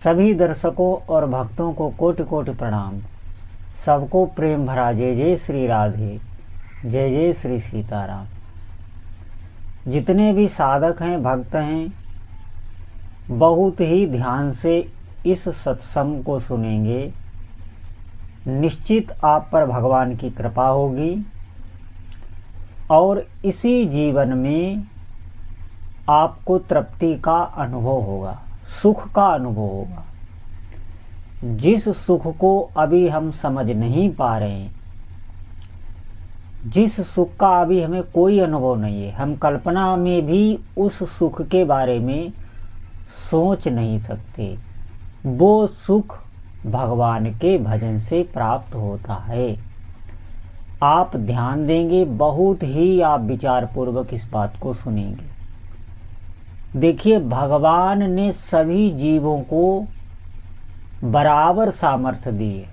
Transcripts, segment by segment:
सभी दर्शकों और भक्तों को कोटि कोटि प्रणाम। सबको प्रेम भरा जय जय श्री राधे, जय जय श्री सीताराम। जितने भी साधक हैं, भक्त हैं, बहुत ही ध्यान से इस सत्संग को सुनेंगे। निश्चित आप पर भगवान की कृपा होगी और इसी जीवन में आपको तृप्ति का अनुभव होगा, सुख का अनुभव होगा। जिस सुख को अभी हम समझ नहीं पा रहे हैं, जिस सुख का अभी हमें कोई अनुभव नहीं है, हम कल्पना में भी उस सुख के बारे में सोच नहीं सकते, वो सुख भगवान के भजन से प्राप्त होता है। आप ध्यान देंगे, बहुत ही आप विचारपूर्वक इस बात को सुनेंगे। देखिए, भगवान ने सभी जीवों को बराबर सामर्थ्य दी है।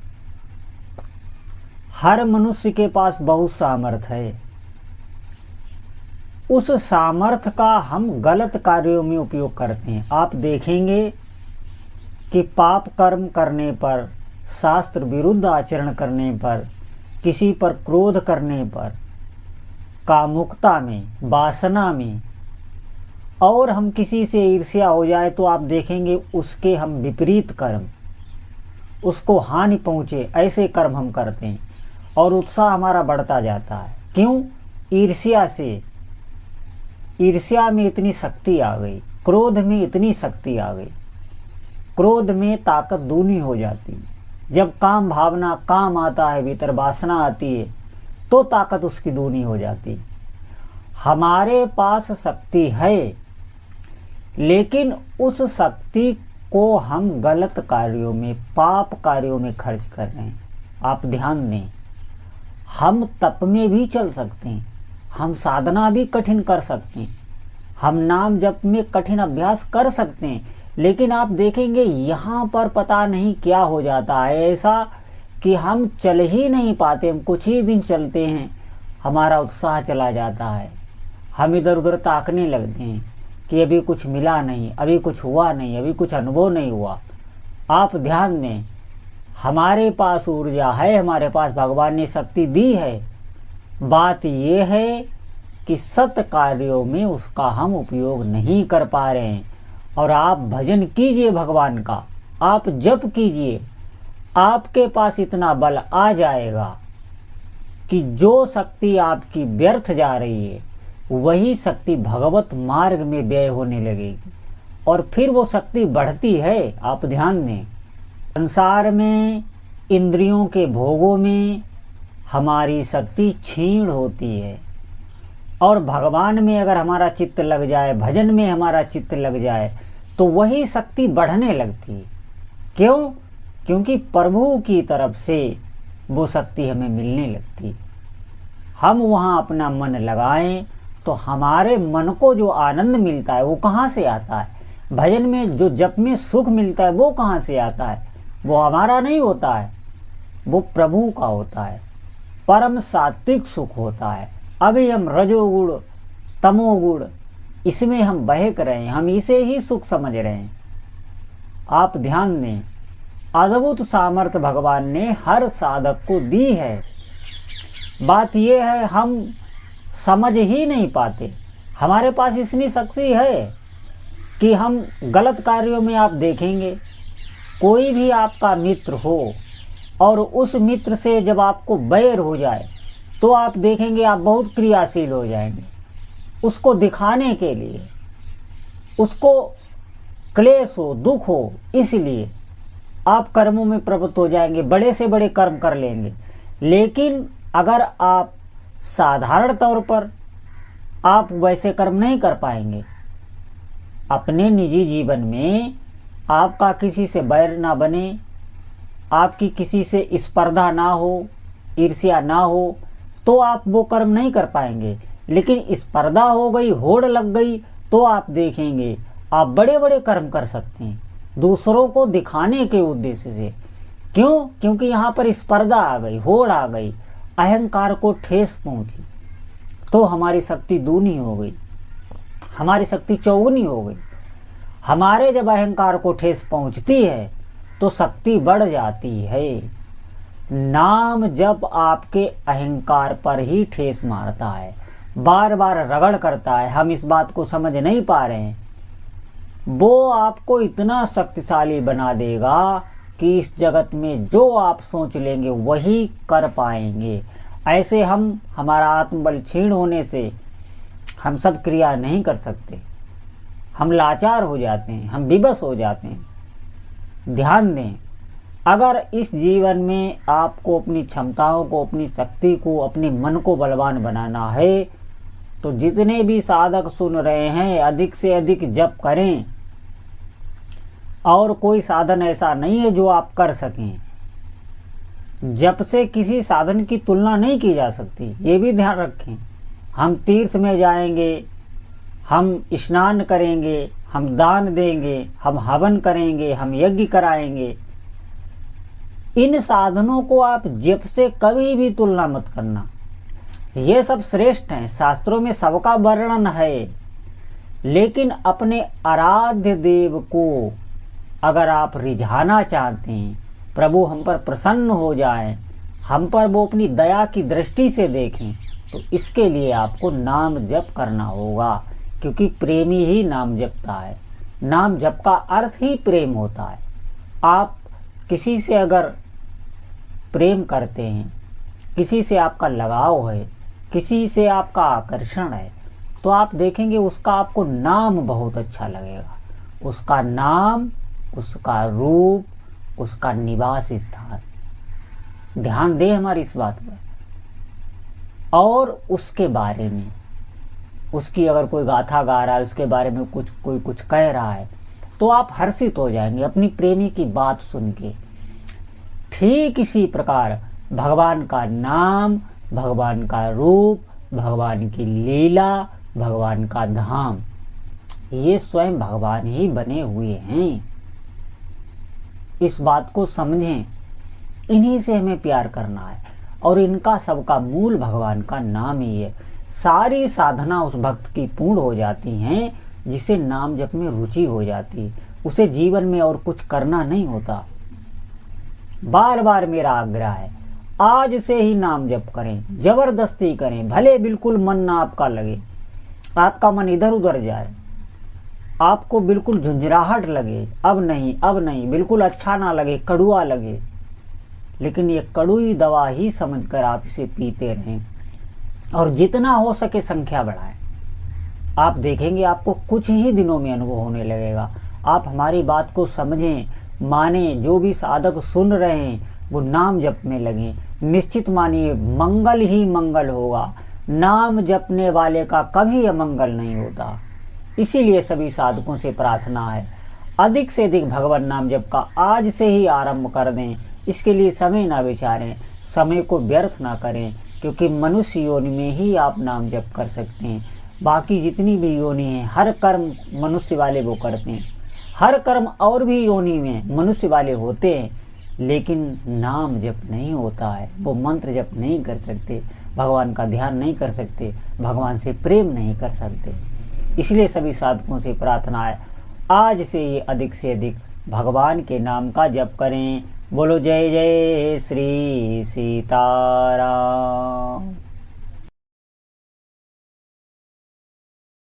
हर मनुष्य के पास बहुत सामर्थ्य है। उस सामर्थ्य का हम गलत कार्यों में उपयोग करते हैं। आप देखेंगे कि पाप कर्म करने पर, शास्त्र विरुद्ध आचरण करने पर, किसी पर क्रोध करने पर, कामुकता में, वासना में, और हम किसी से ईर्ष्या हो जाए तो आप देखेंगे उसके हम विपरीत कर्म, उसको हानि पहुँचे ऐसे कर्म हम करते हैं और उत्साह हमारा बढ़ता जाता है। क्यों? ईर्ष्या से। ईर्ष्या में इतनी शक्ति आ गई, क्रोध में इतनी शक्ति आ गई, क्रोध में ताकत दूनी हो जाती है। जब काम भावना, काम आता है भीतर, वासना आती है तो ताकत उसकी दूनी हो जाती है। हमारे पास शक्ति है, लेकिन उस शक्ति को हम गलत कार्यों में, पाप कार्यों में खर्च कर रहे हैं। आप ध्यान दें, हम तप में भी चल सकते हैं, हम साधना भी कठिन कर सकते हैं, हम नाम जप में कठिन अभ्यास कर सकते हैं, लेकिन आप देखेंगे यहाँ पर पता नहीं क्या हो जाता है ऐसा कि हम चल ही नहीं पाते। हम कुछ ही दिन चलते हैं, हमारा उत्साह चला जाता है, हम इधर उधर ताकने लगते हैं कि अभी कुछ मिला नहीं, अभी कुछ हुआ नहीं, अभी कुछ अनुभव नहीं हुआ। आप ध्यान दें, हमारे पास ऊर्जा है, हमारे पास भगवान ने शक्ति दी है। बात यह है कि सत कार्यों में उसका हम उपयोग नहीं कर पा रहे हैं। और आप भजन कीजिए भगवान का, आप जप कीजिए, आपके पास इतना बल आ जाएगा कि जो शक्ति आपकी व्यर्थ जा रही है वही शक्ति भगवत मार्ग में व्यय होने लगेगी और फिर वो शक्ति बढ़ती है। आप ध्यान दें, संसार में, इंद्रियों के भोगों में हमारी शक्ति क्षीण होती है और भगवान में अगर हमारा चित्त लग जाए, भजन में हमारा चित्त लग जाए तो वही शक्ति बढ़ने लगती है। क्यों? क्योंकि प्रभु की तरफ से वो शक्ति हमें मिलने लगती है। हम वहाँ अपना मन लगाएं तो हमारे मन को जो आनंद मिलता है वो कहाँ से आता है? भजन में जो जप में सुख मिलता है वो कहाँ से आता है? वो हमारा नहीं होता है, वो प्रभु का होता है। परम सात्विक सुख होता है। अभी हम रजोगुण, तमोगुण, इसमें हम बहक रहे हैं, हम इसे ही सुख समझ रहे हैं। आप ध्यान दें, अद्भुत सामर्थ्य भगवान ने हर साधक को दी है। बात यह है, हम समझ ही नहीं पाते। हमारे पास इतनी शक्ति है कि हम गलत कार्यों में, आप देखेंगे कोई भी आपका मित्र हो और उस मित्र से जब आपको बैर हो जाए तो आप देखेंगे आप बहुत क्रियाशील हो जाएंगे उसको दिखाने के लिए, उसको क्लेश हो, दुख हो, इसलिए आप कर्मों में प्रवृत्त हो जाएंगे, बड़े से बड़े कर्म कर लेंगे। लेकिन अगर आप साधारण तौर पर, आप वैसे कर्म नहीं कर पाएंगे। अपने निजी जीवन में आपका किसी से बैर ना बने, आपकी किसी से स्पर्धा ना हो, ईर्ष्या ना हो, तो आप वो कर्म नहीं कर पाएंगे। लेकिन स्पर्धा हो गई, होड़ लग गई, तो आप देखेंगे आप बड़े बड़े कर्म कर सकते हैं दूसरों को दिखाने के उद्देश्य से। क्यों? क्योंकि यहाँ पर स्पर्धा आ गई, होड़ आ गई, अहंकार को ठेस पहुंची, तो हमारी शक्ति दूनी हो गई, हमारी शक्ति चौगुनी हो गई। हमारे जब अहंकार को ठेस पहुंचती है तो शक्ति बढ़ जाती है। नाम जब आपके अहंकार पर ही ठेस मारता है, बार बार रगड़ करता है, हम इस बात को समझ नहीं पा रहे हैं, वो आपको इतना शक्तिशाली बना देगा कि इस जगत में जो आप सोच लेंगे वही कर पाएंगे। ऐसे हमारा आत्मबल क्षीण होने से हम सब क्रिया नहीं कर सकते, हम लाचार हो जाते हैं, हम विवश हो जाते हैं। ध्यान दें, अगर इस जीवन में आपको अपनी क्षमताओं को, अपनी शक्ति को, अपने मन को बलवान बनाना है तो जितने भी साधक सुन रहे हैं अधिक से अधिक जप करें। और कोई साधन ऐसा नहीं है जो आप कर सकें। जप से किसी साधन की तुलना नहीं की जा सकती, ये भी ध्यान रखें। हम तीर्थ में जाएंगे, हम स्नान करेंगे, हम दान देंगे, हम हवन करेंगे, हम यज्ञ कराएंगे, इन साधनों को आप जप से कभी भी तुलना मत करना। ये सब श्रेष्ठ हैं, शास्त्रों में सबका वर्णन है, लेकिन अपने आराध्य देव को अगर आप रिझाना चाहते हैं, प्रभु हम पर प्रसन्न हो जाएं, हम पर वो अपनी दया की दृष्टि से देखें, तो इसके लिए आपको नाम जप करना होगा, क्योंकि प्रेमी ही नाम जपता है। नाम जप का अर्थ ही प्रेम होता है। आप किसी से अगर प्रेम करते हैं, किसी से आपका लगाव है, किसी से आपका आकर्षण है, तो आप देखेंगे उसका आपको नाम बहुत अच्छा लगेगा। उसका नाम, उसका रूप, उसका निवास स्थान। ध्यान दे हमारी इस बात पर। और उसके बारे में, उसकी अगर कोई गाथा गा रहा है, उसके बारे में कोई कुछ कह रहा है, तो आप हर्षित हो जाएंगे अपनी प्रेमी की बात सुन के। ठीक इसी प्रकार भगवान का नाम, भगवान का रूप, भगवान की लीला, भगवान का धाम, ये स्वयं भगवान ही बने हुए हैं। इस बात को समझें, इन्हीं से हमें प्यार करना है और इनका सबका मूल भगवान का नाम ही है। सारी साधना उस भक्त की पूर्ण हो जाती हैं जिसे नाम जप में रुचि हो जाती है। उसे जीवन में और कुछ करना नहीं होता। बार बार मेरा आग्रह है, आज से ही नाम जप करें, जबरदस्ती करें, भले बिल्कुल मन ना आपका लगे, आपका मन इधर उधर जाए, आपको बिल्कुल झुंझुराहट लगे, अब नहीं, बिल्कुल अच्छा ना लगे, कड़ुआ लगे, लेकिन ये कड़ुई दवा ही समझकर आप इसे पीते रहें और जितना हो सके संख्या बढ़ाएं। आप देखेंगे आपको कुछ ही दिनों में अनुभव होने लगेगा। आप हमारी बात को समझें, माने, जो भी साधक सुन रहे हैं वो नाम जप में लगे, निश्चित मानिए मंगल ही मंगल होगा। नाम जपने वाले का कभी अमंगल नहीं होता। इसीलिए सभी साधकों से प्रार्थना है, अधिक से अधिक भगवान नाम जप का आज से ही आरंभ कर दें। इसके लिए समय ना विचारें, समय को व्यर्थ ना करें, क्योंकि मनुष्य योनि में ही आप नाम जप कर सकते हैं। बाकी जितनी भी योनि हैं, हर कर्म मनुष्य वाले वो करते हैं, हर कर्म और भी योनि में मनुष्य वाले होते हैं, लेकिन नाम जप नहीं होता है। वो मंत्र जप नहीं कर सकते, भगवान का ध्यान नहीं कर सकते, भगवान से प्रेम नहीं कर सकते। इसलिए सभी साधकों से प्रार्थना है, आज से ये अधिक से अधिक भगवान के नाम का जप करें। बोलो जय जय श्री सीताराम।